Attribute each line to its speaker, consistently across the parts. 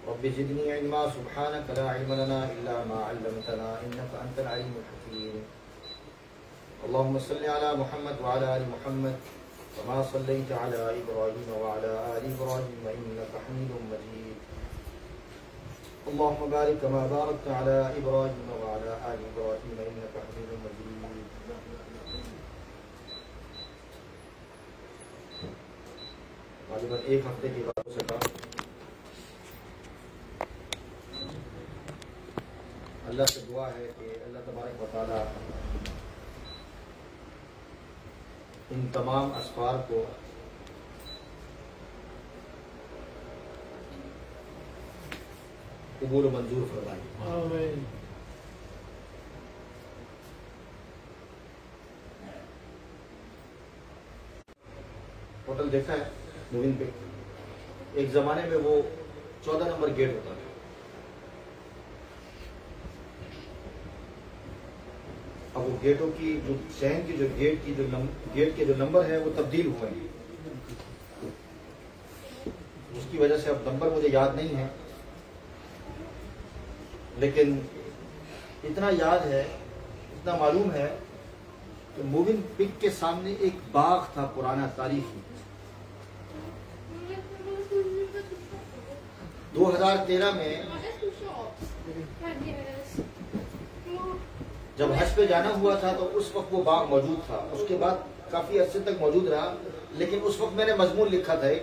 Speaker 1: Rabbi ज़िदनी इल्मा सुब्हानक ला इल्मा लना इल्ला मा अल्लमतना इन्नका अंतल अलीमुल हकीम। अल्लाहुम्मा सल्लि अला मुहम्मद व अला आलि मुहम्मद कमा सल्लैता अला इब्राहीम व अला आलि इब्राहीम इन्नका हमीदुम मजीद। अल्लाहुम्मा बारिक कमा बारकता अला इब्राहीम व अला आलि इब्राहीम इन्नका हमीदुम मजीद। तकरीबन एक हफ्ते के बाद हो सका। अल्लाह से दुआ है कि अल्लाह तबारक व तआला इन तमाम असफार को कबूल मंजूर फरमाए।
Speaker 2: आमीन।
Speaker 1: होटल देखा है मूविंग पे, एक जमाने में वो 14 नंबर गेट होता था। अब वो गेटों की जो शहर की जो गेट के जो नंबर है वो तब्दील हुए हैं। उसकी वजह से अब नंबर मुझे याद नहीं है, लेकिन इतना याद है, इतना मालूम है कि मूविंग पिक के सामने एक बाग था पुराना तारीखी। 2013 में जब हज पे जाना हुआ था तो उस वक्त वो बाग मौजूद था। उसके बाद काफी अरसे तक मौजूद रहा, लेकिन उस वक्त मैंने मजमून लिखा था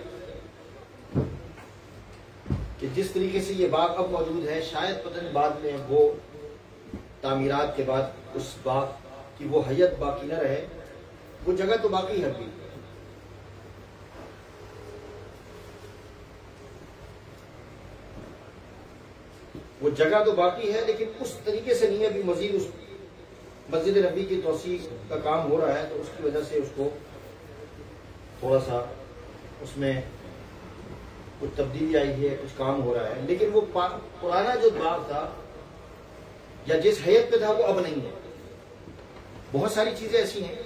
Speaker 1: कि जिस तरीके से ये बाग अब मौजूद है, शायद पता नहीं बाद में वो तामीरात के बाद उस बाग की वो हयत बाकी न रहे। वो जगह तो बाकी है अभी, वो जगह तो बाकी है, लेकिन उस तरीके से नहीं है। अभी मजीद उस मस्जिद नबी की तोसी का काम हो रहा है, तो उसकी वजह से उसको थोड़ा सा उसमें कुछ तब्दीली आई है, कुछ काम हो रहा है। लेकिन वो पुराना जो बाग था या जिस हैयत पे था वो अब नहीं है। बहुत सारी चीजें ऐसी हैं।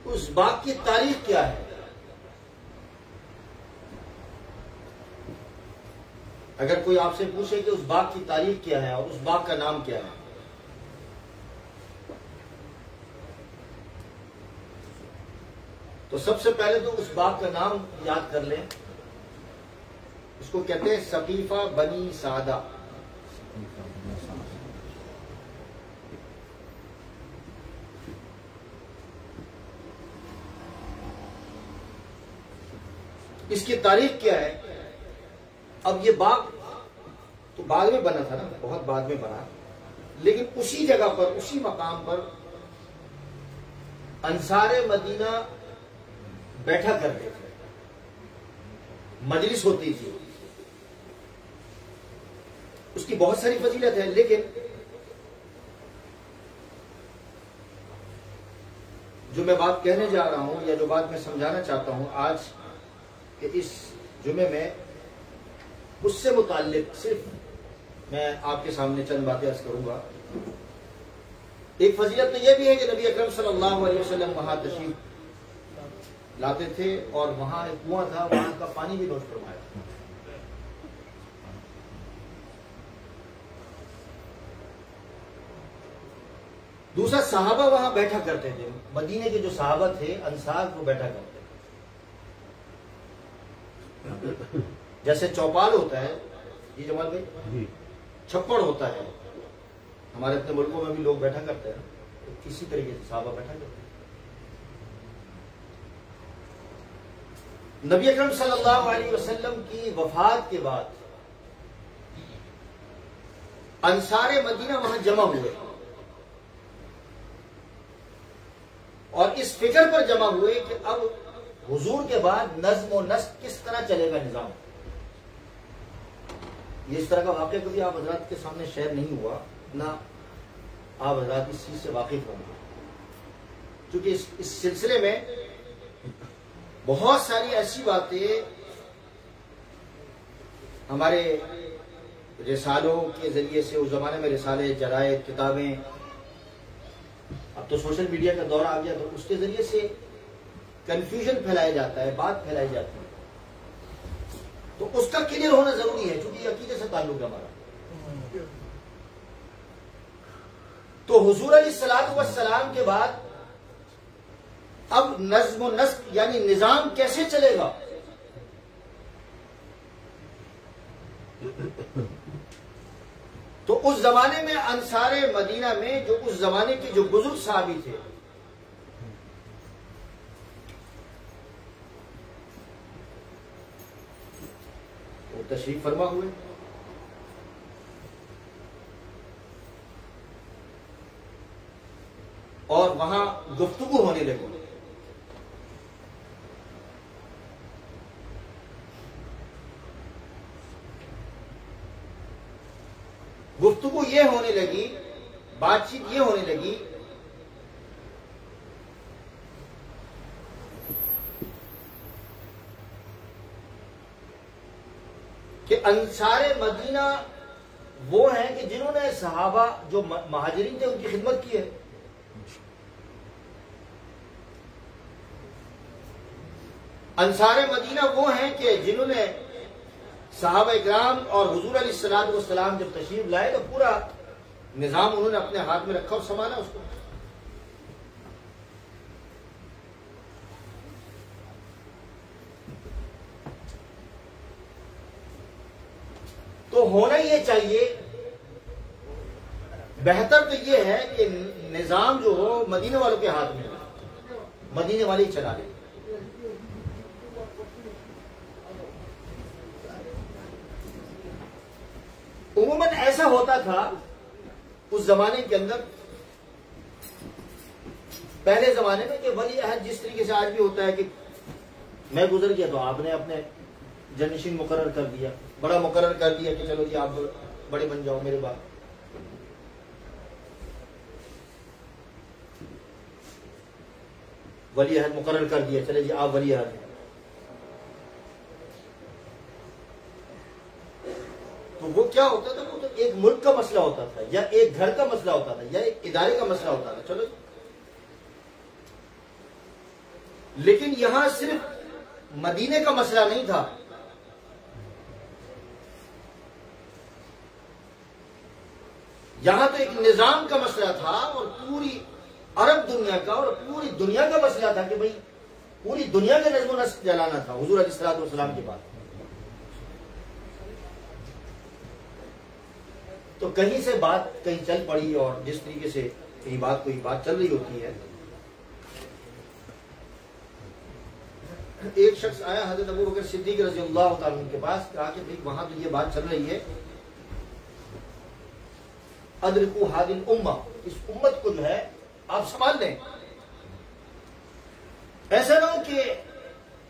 Speaker 1: उस बाग की तारीख क्या है? अगर कोई आपसे पूछे कि उस बाग की तारीख क्या है और उस बाग का नाम क्या है, तो सबसे पहले तो उस बाग का नाम याद कर लें। इसको कहते हैं सकीफा बनी सादा। इसकी तारीख क्या है? अब ये बाग तो बाद में बना था ना, बहुत बाद में बना, लेकिन उसी जगह पर, उसी मकाम पर अंसारे मदीना बैठा करते थे, मजलिस होती थी। उसकी बहुत सारी फजीलत है, लेकिन जो मैं बात कहने जा रहा हूं या जो बात मैं समझाना चाहता हूं आज कि इस जुमे में, उससे मुताल्लिक सिर्फ मैं आपके सामने चंद बातें अर्ज करूंगा। एक फजीलत तो यह भी है कि नबी अकरम सल्लल्लाहु अलैहि वसल्लम वहां तशरीफ लाते थे और वहां एक कुआं था, वहां का पानी भी नोश फरमाया था। दूसरा, सहाबा वहां बैठा करते थे। मदीने के जो सहाबा थे, अंसार, वो बैठा करते थे। जैसे चौपाल होता है, ये जमाल भाई, छप्पड़ होता है, हमारे अपने मुल्कों में भी लोग बैठा करते हैं, तो इसी तरीके से सहाबा बैठा करते हैं। नबी अकरम सल्लल्लाहु अलैहि वसल्लम की वफात के बाद अंसारे मदीना वहां जमा हुए और इस फिक्र पर जमा हुए कि अब हुजूर के बाद नज्म और नस्क किस तरह चलेगा निजाम। ये इस तरह का वाक़या कभी आप हजरात के सामने शेयर नहीं हुआ, ना आप हजरात इस चीज से वाकिफ होंगे, क्योंकि इस सिलसिले में बहुत सारी ऐसी बातें हमारे रिसालों के जरिए से, उस जमाने में रिसाले, जरायद, किताबें, अब तो सोशल मीडिया का दौर आ गया, तो उसके जरिए से कंफ्यूजन फैलाया जाता है, बात फैलाई जाती है। तो उसका क्लियर होना जरूरी है, क्योंकि ये अकीदे से ताल्लुक है हमारा। तो हुजूर अलैहिस्सलातु वस्सलाम के बाद अब नज़्म व नस्क यानी निजाम कैसे चलेगा? तो उस जमाने में अंसारे मदीना में जो उस जमाने के जो बुजुर्ग साहबी थे, वो तशरीफ फरमा हुए और वहां गुफ्तगू होने लगी। गुफ्तगू ये होने लगी, बातचीत ये होने लगी कि अंसारे मदीना वो हैं कि जिन्होंने सहाबा जो महाजिरीन थे उनकी खिदमत की है। अंसारे मदीना वो हैं कि जिन्होंने सहाबा इकराम और हुजूर अलैहिस्सलातु वस्सलाम जब तशरीफ लाए तो पूरा निजाम उन्होंने अपने हाथ में रखा और संभाला उसको। तो होना ये चाहिए, बेहतर तो ये है कि निजाम जो हो मदीने वालों के हाथ में, मदीने वाले ही चला ले। उम्मन ऐसा होता था उस जमाने के अंदर, पहले जमाने में, कि वली अहद जिस तरीके से आज भी होता है कि मैं गुजर गया तो आपने अपने जनशिन मुकर्रर कर दिया, बड़ा मुकर्रर कर दिया कि चलो जी आप बड़े बन जाओ मेरे बाद। वली अहद मुकर्रर कर दिया, चले जी आप वली अहद हैं। तो वो क्या होता था, वो तो एक मुल्क का मसला होता था या एक घर का मसला होता था या एक इदारे का मसला होता था, चलो। लेकिन यहां सिर्फ मदीने का मसला नहीं था, यहां तो एक निजाम का मसला था और पूरी अरब दुनिया का और पूरी दुनिया का मसला था कि भाई पूरी दुनिया का नज़्म व नस्क जलाना था हुजूर अलैहिस्सलातु वस्सलाम के बाद। तो कहीं से बात कहीं चल पड़ी और जिस तरीके से कहीं कोई बात चल रही होती है, एक शख्स आया हजरत अबू बकर सिद्दीक रज़ियल्लाहु ताला अन्हु के पास, कहा कि भाई वहां तो ये बात चल रही है, अदरिकू हादिल उम्मा, इस उम्मत को जो है आप संभाल लें, ऐसा ना हो कि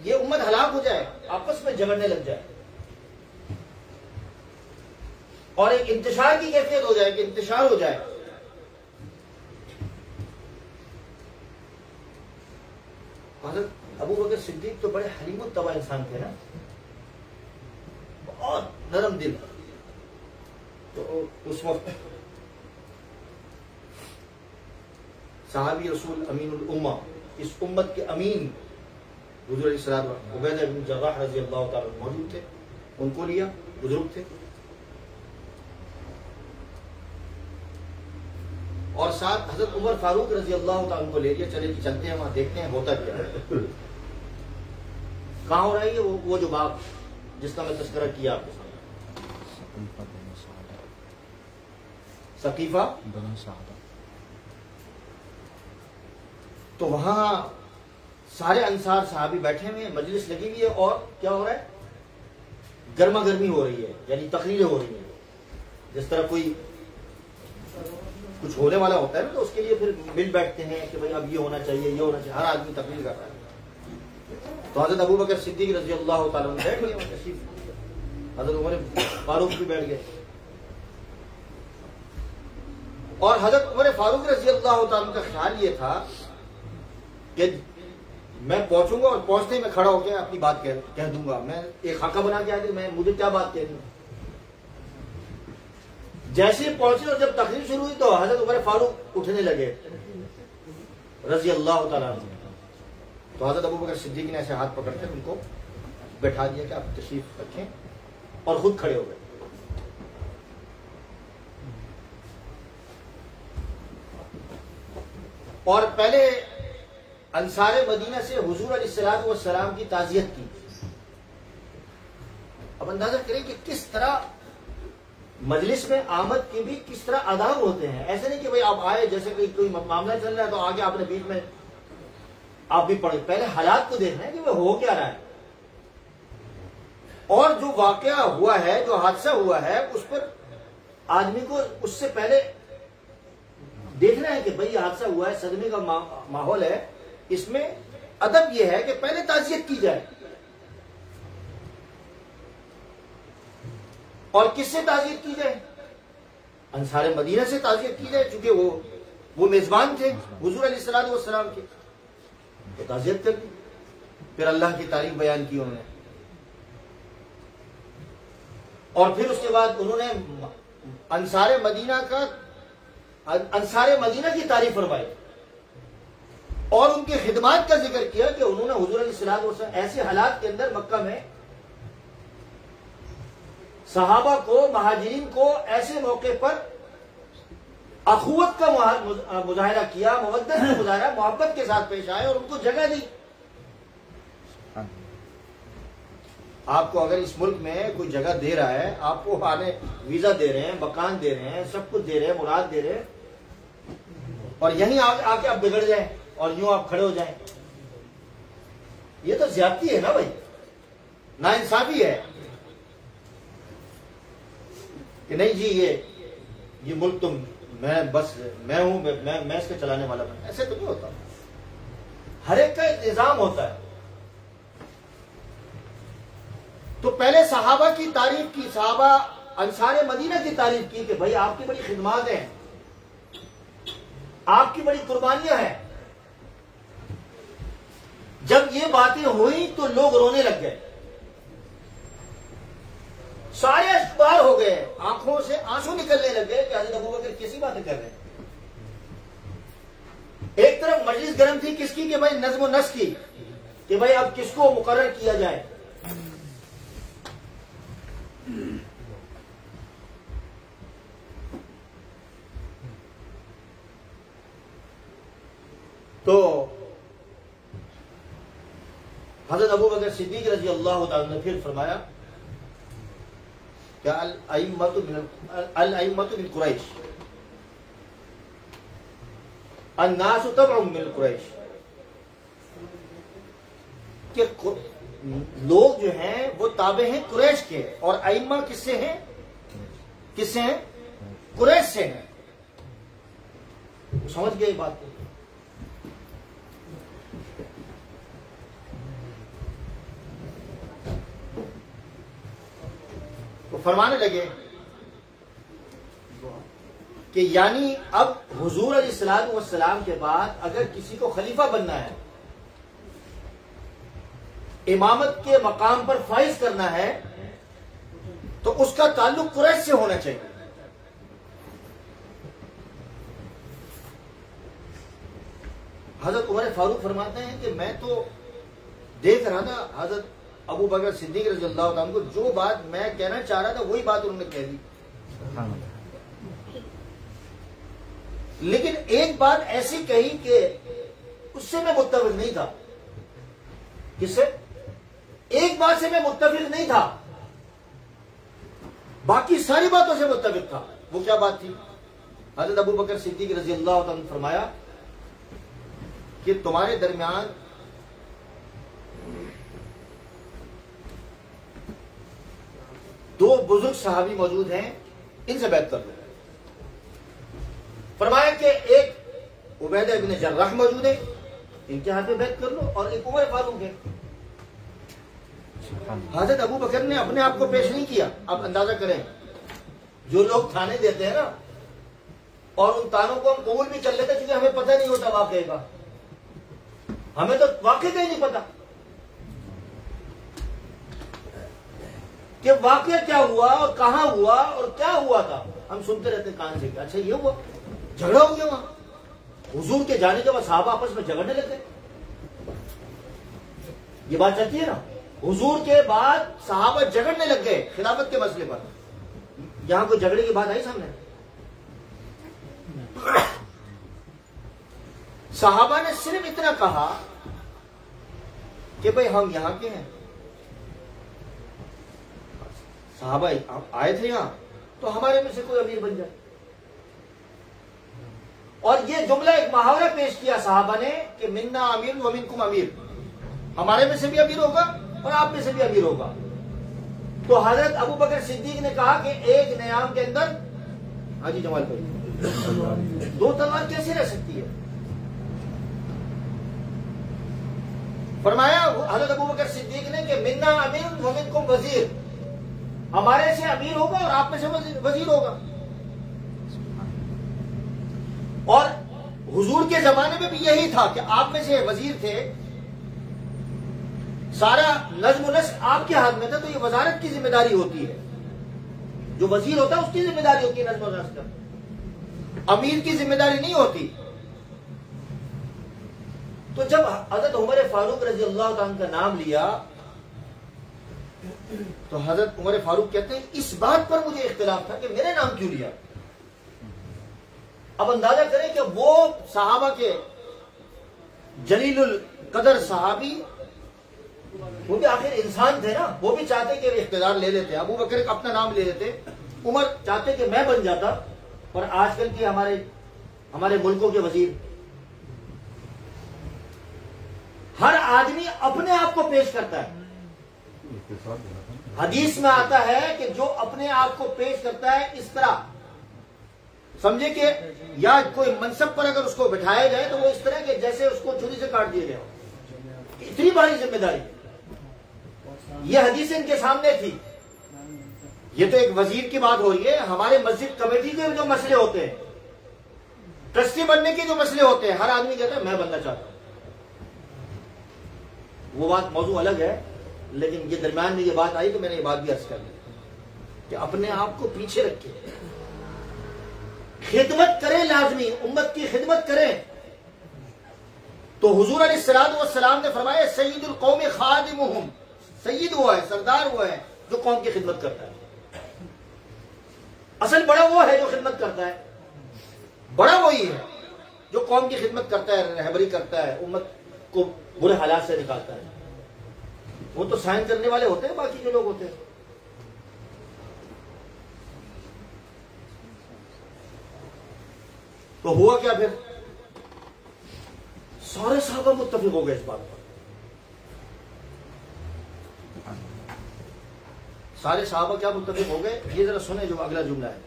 Speaker 1: ये उम्मत हलाक हो जाए, आपस में झगड़ने लग जाए और एक इंतशार की कैफियत हो जाए कि इंतशार हो जाए। हज़रत अबू बकर सिद्दीक तो बड़े हलीमुत तवा इंसान थे ना, बहुत नरम दिल। तो उस वक्त सहाबी रसूल अमीनुल उम्मा, इस उम्मत के अमीन हुजूर अलैहिस्सलाम उबैदा बिन जर्राह रज़ियल्लाहु ताला मौजूद थे, उनको लिया, बुजुर्ग थे, और साथ हजरत उमर फारूक रज़ियल्लाहु ताला को ले लिया, चले कि चलते हैं वहां देखते हैं होता क्या है, कहां हो रहा है वो जो बाप जिसका मैं तस्करा किया आपके सामने, सकीफा। तो वहां सारे अंसार साहबी बैठे हुए हैं, मजलिस लगी हुई है और क्या हो रहा है, गर्मा गर्मी हो रही है, यानी तकरीरें हो रही है। जिस तरह कोई कुछ होने वाला होता है ना, तो उसके लिए फिर मिल बैठते हैं कि भाई अब ये होना चाहिए, ये होना चाहिए, हर आदमी तकरीर कर रहा है। तो हजरत अबू बकर सिद्दीक रज़ियल्लाहु ताला अन्हु बैठ गए, हजरत उमर फारूक भी बैठ गए, और हजरत उमर फारूक रज़ियल्लाहु ताला अन्हु का ख्याल ये था कि मैं पहुंचूंगा और पहुंचते ही मैं खड़ा होकर अपनी बात कह दूंगा, मैं एक खाका बना के आके मैं मुझे क्या बात कहनी। जैसे ही पहुंचे और जब तकरीर शुरू हुई तो हजरत उमर फारूक उठने लगे रज़ियल्लाहु ताला अन्हु। तो हजरत अबू बकर सिद्दीक ने ऐसे हाथ पकड़कर उनको बैठा दिया कि आप तशरीफ रखें, और खुद खड़े हो गए। और पहले अंसारे मदीना से हुजूर अलैहिस्सलातु वस्सलाम की ताज़ियत की। अब अंदाजा करें कि किस तरह मजलिस में आमद के भी किस तरह आदाब होते हैं। ऐसे नहीं कि भाई आप आए, जैसे कोई मामला चल रहा है तो आगे आपने बीच में आप भी पढ़े। पहले हालात को देखना है कि वह हो क्या रहा है, और जो वाकया हुआ है, जो हादसा हुआ है, उस पर आदमी को उससे पहले देखना है कि भाई ये हादसा हुआ है, सदमे का माहौल है। इसमें अदब यह है कि पहले ताज़ियत की जाए। और किससे ताज़ियत की जाए? अंसारे मदीना से ताज़ियत की जाए, क्योंकि वो मेजबान थे हुजूर अलैहिस्सलातु वस्सलाम के, तो ताज़ियत कर दी। फिर अल्लाह की तारीफ बयान की उन्होंने, और फिर उसके बाद उन्होंने अंसारे मदीना की तारीफ फरमाई और उनकी खिदमत का जिक्र किया कि उन्होंने हुजूर अलैहिस्सलातु वस्सलाम ऐसे हालात के अंदर मक्का में सहाबा को, महाजिरीन को ऐसे मौके पर अखुवत का मुजाहिरा किया, मवद्दत का मुजाहिरा, मोहब्बत के साथ पेश आए और उनको जगह दी। आपको अगर इस मुल्क में कोई जगह दे रहा है, आपको आने वीजा दे रहे हैं, मकान दे रहे हैं, सब कुछ दे रहे हैं, मुराद दे रहे हैं, और यहीं आके आप बिगड़ जाए और यूं आप खड़े हो जाएं, ये तो ज्यादती है ना भाई, नाइंसाफी है कि नहीं जी ये मुल्क तो मैं हूं, मैं इसके चलाने वाला बन। ऐसे तो नहीं होता, हर एक का इंतजाम होता है। तो पहले सहाबा की तारीफ की, सहाबा अंसारे मदीना की तारीफ की कि भाई आपकी बड़ी खिदमत है, आपकी बड़ी कुर्बानियां हैं। जब ये बातें हुई तो लोग रोने लग गए, सारे अखबार हो गए, आंखों से आंसू निकलने लग गए कि हज़रत अबू बकर कैसी बातें कर रहे हैं। एक तरफ मजलिस गर्म थी किसकी, कि भाई नज़्म नस्क की, कि भाई अब किसको मुकर्रर किया जाए। तो हज़रत अबू बकर सिद्दीक रज़ी अल्लाह तआला ने फिर फरमाया क्या अल-अइम्मतु मिन कुरैश, अन्नासु तबअन मिन कुरैश, कि लोग जो हैं वो ताबे हैं कुरैश के, और अइम्मा किससे हैं? कुरैश से हैं। समझ गए बात को? तो फरमाने लगे कि यानी अब हुजूर अलैहिस्सलातु वस्सलाम के बाद अगर किसी को खलीफा बनना है, इमामत के मकाम पर फाइज करना है, तो उसका ताल्लुक कुरैश से होना चाहिए। हजरत उमर फारूक फरमाते हैं कि मैं तो देख रहा था हजरत अबू बकर सिद्दीक रज़ी अल्लाह तआला को, जो बात मैं कहना चाह रहा था वही बात उन्होंने कह दी। लेकिन एक बात ऐसी कही कि उससे मैं मुत्तफिक नहीं था। किससे? एक बात से मैं मुत्तफिक नहीं था, बाकी सारी बातों से मुत्तफिक था। वो क्या बात थी? हज़रत अबू बकर सिद्दीक रज़ी अल्लाह तआला ने फरमाया कि तुम्हारे दरमियान दो बुजुर्ग सहाबी मौजूद हैं, इनसे बैत कर लो। फरमाया कि एक उबैदा इब्न जर्राह मौजूद है, इनके हाथ में बैत कर लो, और एक उमर फारूक है। हजरत अबू बकर ने अपने आप को पेश नहीं किया। आप अंदाजा करें, जो लोग थाने देते हैं ना, और उन तानों को हम कबूल भी कर लेते क्योंकि हमें पता नहीं होता वाकई का, हमें तो वाकई का ही नहीं पता कि वाकया क्या हुआ और कहां हुआ और क्या हुआ था। हम सुनते रहते कान से, अच्छा ये हुआ, झगड़ा हो गया वहां, हुजूर के जाने के बाद साहबा आपस में झगड़ने लगे। ये बात चलती है ना, हुजूर के बाद सहाबा झगड़ने लग गए खिलाफत के मसले पर। यहां कोई झगड़े की बात आई सामने? सहाबा ने सिर्फ इतना कहा कि भाई हम यहां के हैं। सहाबा आए थे यहां, तो हमारे में से कोई अमीर बन जाए। और ये जुमला एक मुहावरा पेश किया सहाबा ने कि मिन्ना अमीर व मिनकुम अमीर, हमारे में से भी अमीर होगा और आप में से भी अमीर होगा। तो हजरत अबू बकर सिद्दीक ने कहा कि एक नयाम के अंदर, हाजी जमाल भाई, दो तलवार कैसे रह सकती है? फरमाया हजरत अबू बकर सिद्दीक ने कि मिन्ना अमीर व मिनकुम वजीर, हमारे से अमीर होगा और आप में से वजीर होगा। और हुजूर के जमाने में भी यही था कि आप में से वजीर थे, सारा नज्म नस्क आपके हाथ में था, तो ये वजारत की जिम्मेदारी होती है। जो वजीर होता है उसकी जिम्मेदारी होती है नज्म नस्क, अमीर की जिम्मेदारी नहीं होती। तो जब हजरत उमर फारूक रजी अल्लाह ताला का नाम लिया, तो हजरत उमर फारूक कहते हैं इस बात पर मुझे इख्तिलाफ था कि मेरे नाम क्यों लिया। अब अंदाजा करें कि वो सहाबा के जलीलुल कदर सहाबी, वो भी आखिर इंसान थे ना, वो भी चाहते कि इख्तिदार ले लेते। अबू बकर अपना नाम ले लेते, उमर चाहते कि मैं बन जाता। और आजकल के हमारे मुल्कों के वजीर, हर आदमी अपने आप को पेश करता है। हदीस में आता है कि जो अपने आप को पेश करता है इस तरह समझे कि या कोई मनसब पर अगर उसको बिठाया जाए तो वो इस तरह के जैसे उसको छुरी से काट दिया गया। इतनी बड़ी जिम्मेदारी, ये हदीस इनके सामने थी। ये तो एक वजीर की बात हो रही है। हमारे मस्जिद कमेटी के जो मसले होते हैं, ट्रस्टी बनने के जो मसले होते हैं, हर आदमी कहता है मैं बनना चाहता हूं। वो बात मौजू अलग है, लेकिन ये दरम्यान में ये बात आई तो मैंने ये बात भी अर्ज कर दी कि अपने आप को पीछे रखे, खिदमत करें, लाजमी उम्मत की खिदमत करें। तो हुजूर अलैहिस्सलातु वस्सलाम ने फरमाया सय्यिदुल कौम खादिमुहुम, सय्यिद वो है, सरदार वो है जो कौम की खिदमत करता है। असल बड़ा वो है जो खिदमत करता है, बड़ा वही है जो कौम की खिदमत करता है, रहबरी करता है, उम्मत को बुरे हालात से निकालता है। वो तो साइन करने वाले होते हैं, बाकी जो लोग होते हैं। तो हुआ क्या फिर? सारे साहबा मुत्तफिक हो गए इस बात पर। सारे साहबा क्या मुत्तफिक हो गए? ये जरा सुने जो अगला जुमला है।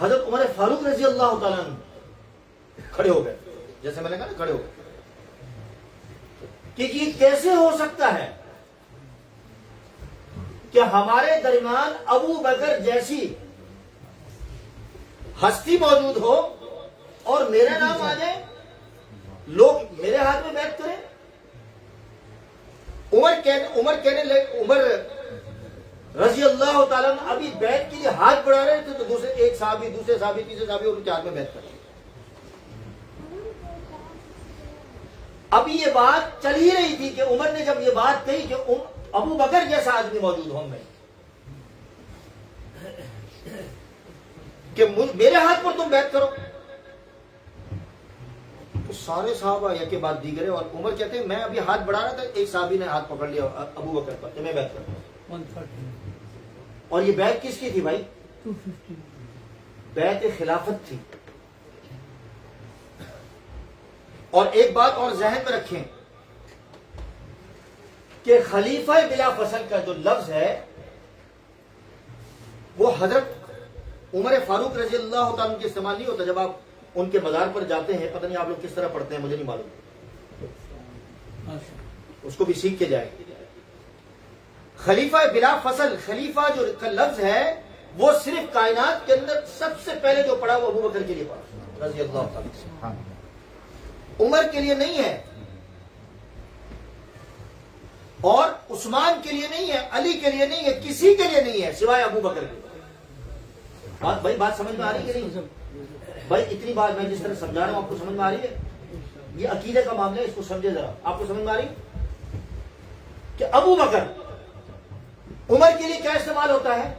Speaker 1: हजरत उमर फारूक रजी अल्लाह ताला अन्हु खड़े हो गए, जैसे मैंने कहा ना, खड़े हो गए कि ये कैसे हो सकता है कि हमारे दरमियान अबू बकर जैसी हस्ती मौजूद हो और मेरा नाम आ जाए, लोग मेरे हाथ में बैठ करें। उमर रजी अल्लाह ताला अभी बैठ के लिए हाथ बढ़ा रहे थे, तो दूसरे साहबी, तीसरे साहबी उनके हाथ में बैठ कर। अभी ये बात चल ही रही थी कि उमर ने जब ये बात कही कि अबू बकर जैसा आदमी मौजूद होंगे कि मेरे हाथ पर तुम बैठ करो, तो सारे साहबा एक के बाद दीगरे। और उमर कहते हैं मैं अभी हाथ बढ़ा रहा था, एक साहबी ने हाथ पकड़ लिया अबू बकर पर, तो मैं बैठ करता हूं। और ये बैत किसकी थी भाई? 250 बैत खिलाफत थी। और एक बात और जहन में रखें कि खलीफा बिला फसल का जो लफ्ज है वो हजरत उमर फारूक रजी अल्लाह तआला के इस्तेमाल नहीं होता। जब आप उनके मजार पर जाते हैं, पता नहीं आप लोग किस तरह पढ़ते हैं, मुझे नहीं मालूम, उसको भी सीख के जाए। खलीफा बिला फसल, खलीफा जो का लफ्ज है वो सिर्फ कायनात के अंदर सबसे पहले जो पढ़ा वो अबू बकर के लिए पढ़ा रजी अल्लाह तआला, उमर के लिए नहीं है और उस्मान के लिए नहीं है, अली के लिए नहीं है, किसी के लिए नहीं है सिवाय अबू बकर के। बात समझ में आ रही है कि नहीं भाई? इतनी बात मैं जिस तरह समझा रहा हूं आपको समझ में आ रही है? ये अकीदे का मामला है, इसको समझे जरा। आपको समझ में आ रही है? कि अबू बकर, उमर के लिए क्या इस्तेमाल होता है?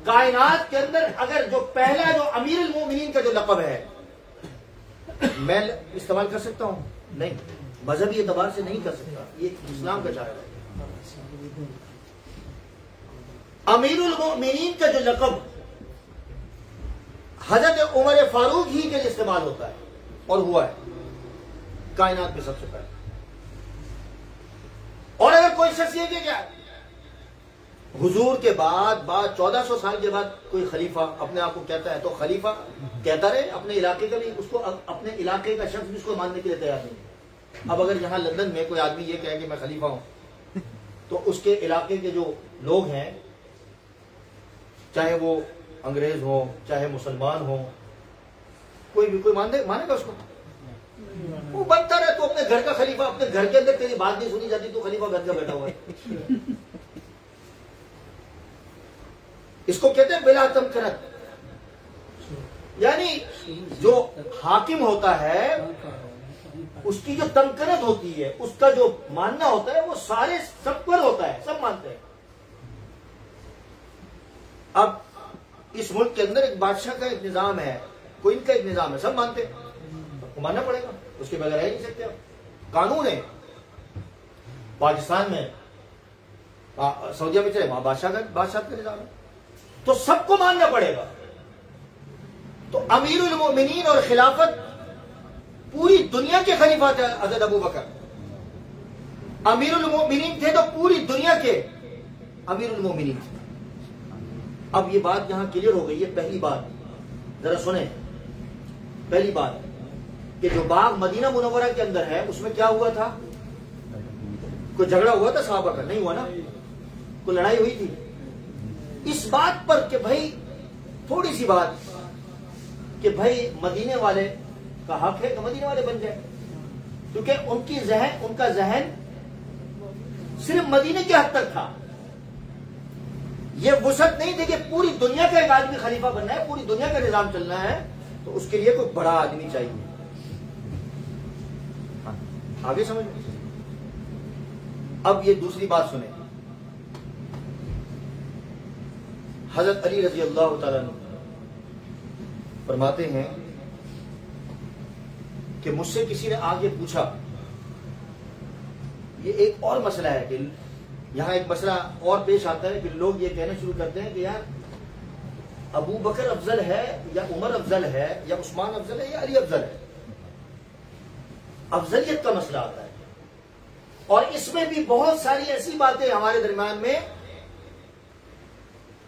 Speaker 1: कायनात के अंदर अगर जो पहला जो अमीरुल मोमिनीन का जो लक़ब है, मैं इस्तेमाल कर सकता हूं? नहीं, मजहबी एतबार से नहीं कर सकता, ये इस्लाम का चारा है। अमीरुल मोमिनीन का जो लक़ब हजरत उमर फारूक ही के लिए इस्तेमाल होता है और हुआ है कायनात में सबसे पहले। और अगर कोई शख्स ये कि क्या हुजूर के बाद 1400 साल के बाद कोई खलीफा अपने आप को कहता है, तो खलीफा कहता रहे अपने इलाके का, भी उसको अपने इलाके का शख्स भी उसको मानने के लिए तैयार नहीं है। अब अगर यहां लंदन में कोई आदमी ये कहे कि मैं खलीफा हूं, तो उसके इलाके के जो लोग हैं, चाहे वो अंग्रेज हो चाहे मुसलमान हो, कोई भी कोई मानेगा उसको? वो बनता रहे, तो अपने घर का खलीफा, अपने घर के अंदर तेरी बात नहीं सुनी जाती, तो खलीफा घर का बैठा हुआ है। इसको कहते हैं बिला तमकनत, यानी जो हाकिम होता है उसकी जो तमकनत होती है, उसका जो मानना होता है, वो सारे सब पर होता है, सब मानते हैं। अब इस मुल्क के अंदर एक बादशाह का एक निजाम है, कोई इनका एक निजाम है, सब मानते हैं, सबको मानना पड़ेगा, उसके बगैर रह नहीं सकते। कानून है पाकिस्तान में, सऊदीया में चले, वहां बादशाह का निजाम है, तो सबको मानना पड़ेगा। तो अमीरुल मोमिनीन और खिलाफत, पूरी दुनिया के खलीफा थे हज़रत अबू बकर। अमीरुल मोमिनीन थे तो पूरी दुनिया के अमीरुल मोमिनीन थे। अब ये बात यहां क्लियर हो गई है। पहली बात जरा सुने, पहली बात कि जो बाग मदीना मुनव्वरा के अंदर है, उसमें क्या हुआ था? कोई झगड़ा हुआ था सहाबा का? नहीं हुआ ना, कोई लड़ाई हुई थी? इस बात पर कि भाई, थोड़ी सी बात कि भाई मदीने वाले का हक है कि मदीने वाले बन जाए, क्योंकि उनका जहन सिर्फ मदीने के हद तक था। यह वुसअत नहीं थी कि पूरी दुनिया का एक आदमी खलीफा बनना है, पूरी दुनिया का निजाम चलना है, तो उसके लिए कोई बड़ा आदमी चाहिए। आगे समझ में? अब ये दूसरी बात सुने। हजरत अली रजी अल्लाह तआला अन्हु फरमाते हैं कि मुझसे किसी ने आगे पूछा, ये एक और मसला है कि यहां एक मसला और पेश आता है कि लोग ये कहना शुरू करते हैं कि यार अबू बकर अफजल है या उमर अफजल है या उस्मान अफजल है या अली अफजल है। अफजलियत का मसला आता है, और इसमें भी बहुत सारी ऐसी बातें हमारे दरमियान में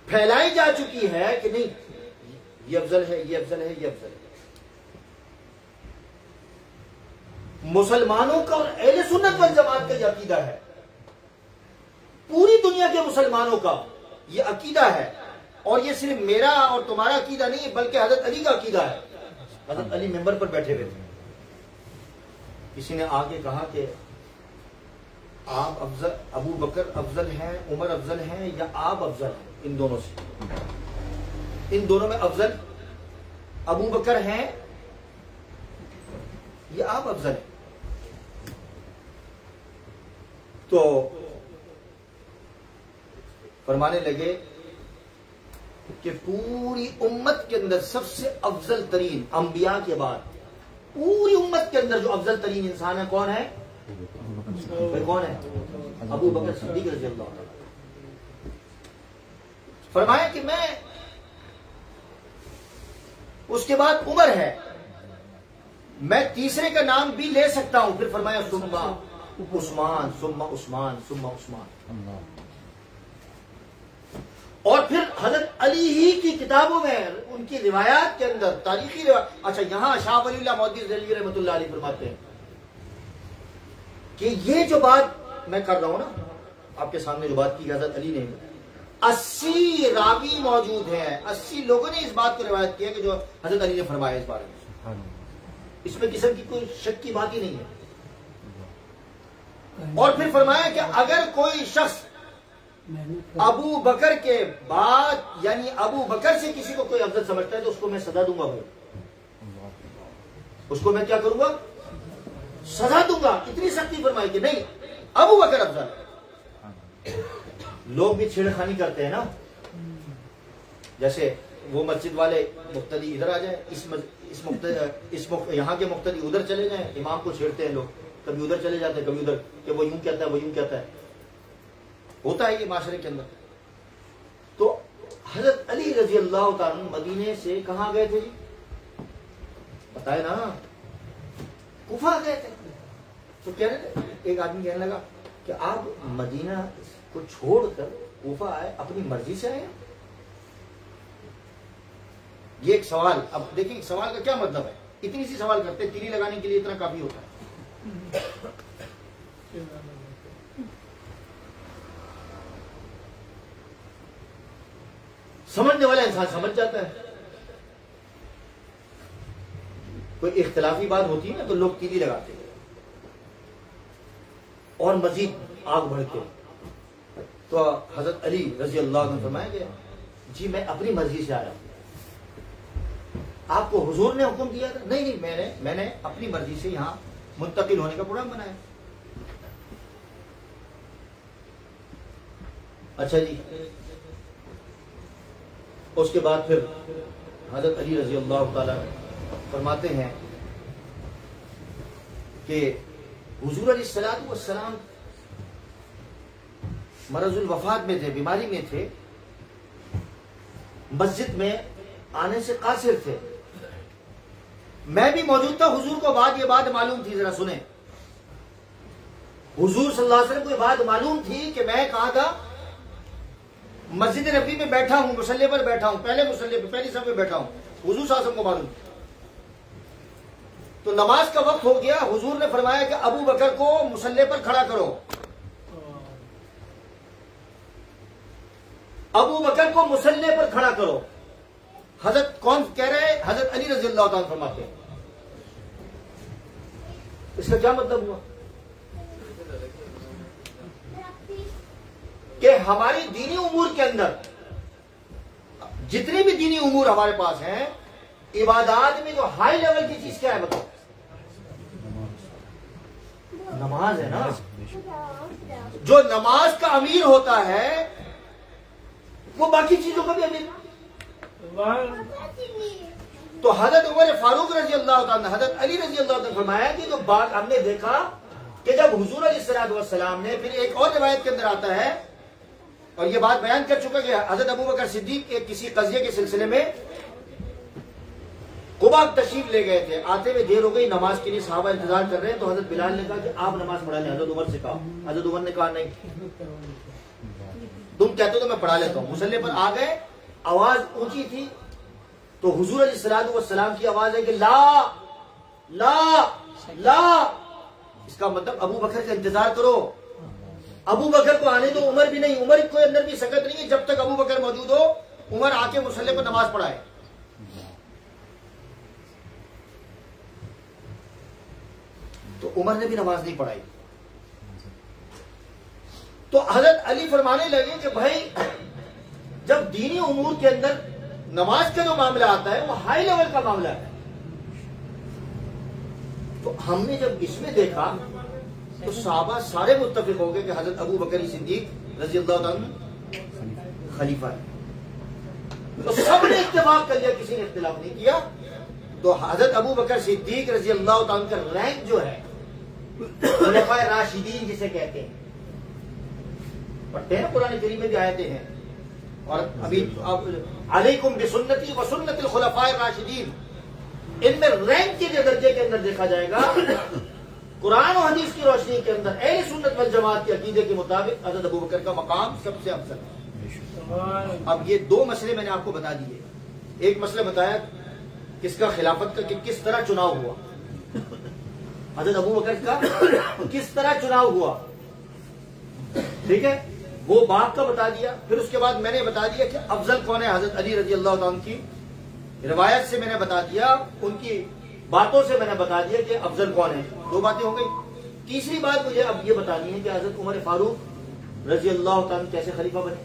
Speaker 1: फैलाई जा चुकी है कि नहीं, ये अफजल है, ये अफजल है, ये अफजल है। मुसलमानों का और अहले सुन्नत वल जमात का यह अकीदा है, पूरी दुनिया के मुसलमानों का यह अकीदा है, और यह सिर्फ मेरा और तुम्हारा अकीदा नहीं, बल्कि हजरत अली का अकीदा है। हजरत अली मिंबर पर बैठे हुए थे, किसी ने आगे कहा कि आप अफजल, अबू बकर अफजल हैं, उमर अफजल हैं या आप अफजल हैं? इन दोनों से, इन दोनों में अफजल अबू बकर हैं या आप अफजल हैं? तो फरमाने लगे कि पूरी उम्मत के अंदर सबसे अफजल तरीन, अंबिया के बाद पूरी उम्मत के अंदर जो अफजल तरीन इंसान है, कौन है? कौन है? अबू बकर सिद्दीक रज़ी अल्लाह तआला। फरमाया कि मैं, उसके बाद उमर है, मैं तीसरे का नाम भी ले सकता हूं। फिर फरमाया सुम्मा उस्मान, सुम्मा उस्मान, सुम्मा उस्मान। और फिर हजरत अली ही की किताबों में, उनकी रिवायात के अंदर, तारीखी रिवायत, अच्छा यहां शाह वलीउल्लाह मौदूदी देलवी रहमतुल्लाह अलैह फरमाते हैं कि ये जो बात मैं कर रहा हूं ना, आपके सामने जो बात की हजरत अली ने, 80 रावी मौजूद हैं, 80 लोगों ने इस बात को रिवायत किया कि जो हजरत अली ने फरमाया इस बारे में, इसमें किसी की कोई शक की बात ही नहीं है। और फिर फरमाया कि अगर कोई शख्स अबू बकर के बाद, यानी अबू बकर से किसी को कोई अफजल समझता है, तो उसको मैं सजा दूंगा। भाई उसको मैं क्या करूंगा? सजा दूंगा। इतनी सख्ती फरमाई कि नहीं, अबू बकर अफजल। लोग भी छेड़खानी करते हैं ना, जैसे वो मस्जिद वाले मुक्तदी इधर आ जाए, यहाँ के मुक्तदी उधर चले जाएं, इमाम को छेड़ते हैं लोग, कभी उधर चले जाते हैं कभी उधर, कि वो यूं कहता है वो यूं कहता है। होता है ये माशरे के अंदर। तो हजरत अली रजी अल्लाह तआला मदीने से कहां गए थे जी? बताए ना, कुफा गए थे। तो कह रहे थे, एक आदमी कहने लगा कि आप मदीना को छोड़कर कुफा आए, अपनी मर्जी से आए? ये एक सवाल। अब देखिए सवाल का क्या मतलब है, इतनी सी सवाल करते, तीली लगाने के लिए इतना काफी होता है। समझने वाला इंसान समझ जाता है। कोई इख्तिलाफी बात होती है ना तो लोग तीली लगाते हैं और मजीद आग भड़के। तो हजरत अली रजी अल्लाह ने फरमाया गया, जी मैं अपनी मर्जी से आया हूं। आपको हुजूर ने हुक्म दिया था? नहीं नहीं, मैंने अपनी मर्जी से यहां मुंतकिल होने का प्रोग्राम बनाया। अच्छा जी, उसके बाद फिर हजरत अली रजी अल्लाह तआला फरमाते हैं कि हुजूर अलैहिस्सलातु वस्सलाम मरजुल वफात में थे, बीमारी में थे, मस्जिद में आने से कासिर थे। मैं भी मौजूद था, हुजूर को ये बात मालूम थी। जरा सुने, हुजूर सल्लल्लाहु अलैहि वसल्लम को ये बात मालूम थी कि मैं कहां था, मस्जिद नबी में बैठा हूं, मुसल्ले पर बैठा हूं, पहले मुसल्ले पे, पहली सफ में बैठा हूं। हुजूर सल्लल्लाहु अलैहि वसल्लम को मालूम। तो नमाज का वक्त हो गया, हुजूर ने फरमाया कि अबू बकर को मुसल्ले पर खड़ा करो। अबू बकर को मुसल्ले पर खड़ा करो। हजरत कौन कह रहे हैं? हजरत अली रज़ी अल्लाह तआला फरमाते हैं। इसका क्या मतलब हुआ कि हमारी दीनी उमूर के अंदर जितनी भी दीनी उमूर हमारे पास हैं, इबादत में जो हाई लेवल की चीज क्या है बताओ? नमाज है ना। जो नमाज का अमीर होता है वो बाकी चीजों का भी अमीर। तो हजरत उमर फारूक रजी अल्लाह तआला, हजरत अली रजी अल्लाह तआला फरमाया कि जो बात हमने देखा कि जब हुजूर अलैहिस्सलातु वस्सलाम ने, फिर एक और रिवायत के अंदर आता है और ये बात बयान कर चुका कि हजरत अबू बकर सिद्दीक एक किसी कज़िये के सिलसिले में कुबा तशरीफ ले गए थे। आते हुए देर हो गई, नमाज के लिए सहाबा इंतजार कर रहे हैं। तो हजरत बिलाल ने कहा कि आप नमाज पढ़ा लें। हजरत उमर से कहा, हजरत उमर ने कहा नहीं, तुम कहते हो तो मैं पढ़ा लेता हूं। मुसल्ले पर आ गए, आवाज ऊंची थी, तो हुजूर अलैहिस्सलातु वस्सलाम की आवाज है कि ला ला ला। इसका मतलब अबू बकर का इंतजार करो, अबू बकर को आने दो। उमर भी नहीं, उमर कोई अंदर भी सकत नहीं है, जब तक अबू बकर मौजूद हो उमर आके मुसल्ले पर नमाज पढ़ाए। तो उमर ने भी नमाज नहीं पढ़ाई। तो हजरत अली फरमाने लगे कि भाई जब दीनी उमूर के अंदर नमाज का जो मामला आता है वो हाई लेवल का मामला है। तो हमने जब इसमें देखा तो सहाबा सारे मुत्तफिक हो गए कि हजरत अबू बकर सिद्दीक रज़ी अल्लाह तआला खलीफा है। तो सबने इत्तेफाक कर लिया, किसी ने इख्तिलाफ नहीं किया। तो हजरत अबू बकर सिद्दीक रज़ी अल्लाह तआला का रैंक जो है खुलफाए राशिदीन जिसे कहते हैं, पढ़ते हैं कुरान करीम में भी आयतें हैं। और अभी अलैकुम बिसुन्नती व सुन्नतिल खुलफाए राशिदीन, इनमें रैंक के दर्जे के अंदर देखा जाएगा कुरान और हदीस की रोशनी के अंदर अहले सुन्नत वल जमात के अकीदे के मुताबिक हजरत अबू बकर का मकाम सबसे अफजल है। अब ये दो मसले मैंने आपको बता दिए। एक मसला बताया किसका खिलाफत का, कि किस तरह चुनाव हुआ, हजरत अबू बकर का किस तरह चुनाव हुआ, ठीक है, वो बाप का बता दिया। फिर उसके बाद मैंने बता दिया कि अफजल कौन है, हजरत अली रजी अल्लाह तआला की रिवायत से मैंने बता दिया, उनकी बातों से मैंने बता दिया कि अफजल कौन है। दो बातें हो गई। तीसरी बात मुझे अब ये बतानी है कि हजरत उमर फारूक रजी अल्लाह तआला कैसे खलीफा बने,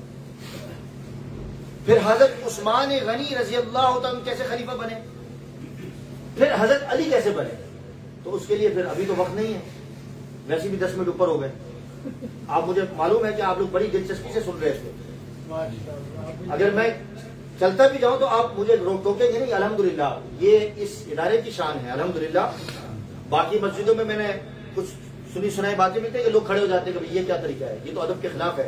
Speaker 1: फिर हजरत उस्मान गनी रजी अल्लाह तआला कैसे खलीफा बने, फिर हजरत अली कैसे बने। तो उसके लिए फिर अभी तो वक्त नहीं है, वैसे भी 10 मिनट ऊपर हो गए। आप मुझे मालूम है कि आप लोग बड़ी दिलचस्पी से सुन रहे थे। अगर मैं चलता भी जाऊं तो आप मुझे टोकेंगे नहीं। अल्हम्दुलिल्लाह ये इस इदारे की शान है। अल्हम्दुलिल्लाह बाकी मस्जिदों में मैंने कुछ सुनी सुनाई बातें मिलती है कि लोग खड़े हो जाते हैं कि ये क्या तरीका है, ये तो अदब के खिलाफ है।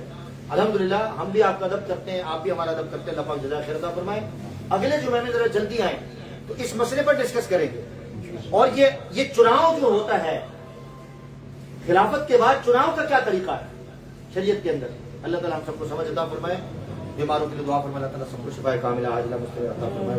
Speaker 1: अल्हम्दुलिल्लाह हम भी आपका अदब करते हैं, आप भी हमारा अदब करते हैं। अल्लाह पाक जज़ा खैर अता फरमाए। अगले जुमे में जरा जल्दी आए तो इस मसले पर डिस्कस करेंगे। और ये चुनाव जो होता है खिलाफत के बाद, चुनाव का क्या तरीका है शरीयत के अंदर, अल्लाह ताला हम सबको समझ अता फरमाए। बीमारों के लिए दुआ फरमाए, अल्लाह ताला सबको शिफाए कामिला आजिला मुस्तकिल अता फरमाए।